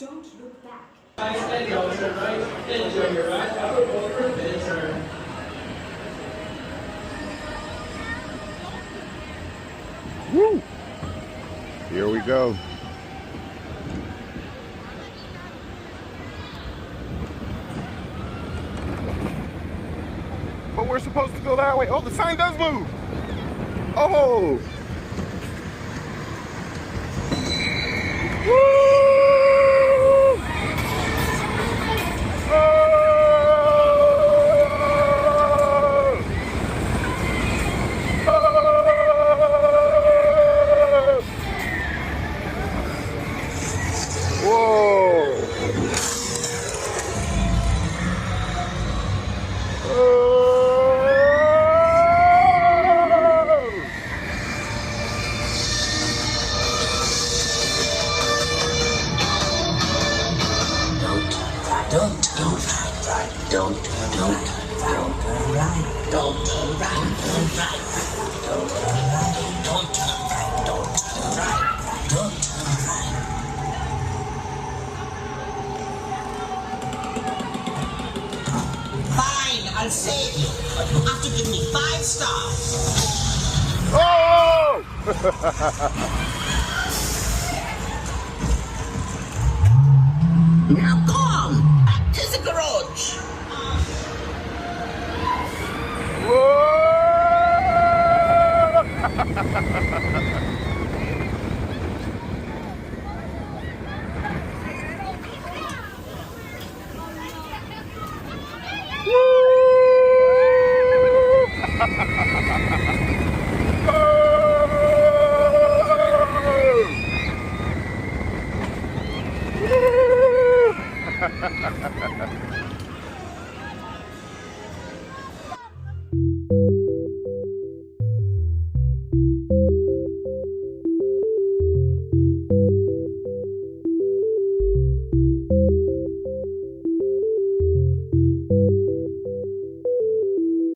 Don't look back. Nice and go, turn right, enjoy your right, upper over, then turn. Woo! Here we go. But we're supposed to go that way. Oh, the sign does move. Oh! Woo! Oh! Don't turn right, don't turn right, don't turn right, don't turn right, don't turn right, don't turn right, don't turn right. Fine, I'll save you, but you have to give me 5 stars. Oh! Now go on, back to the garage.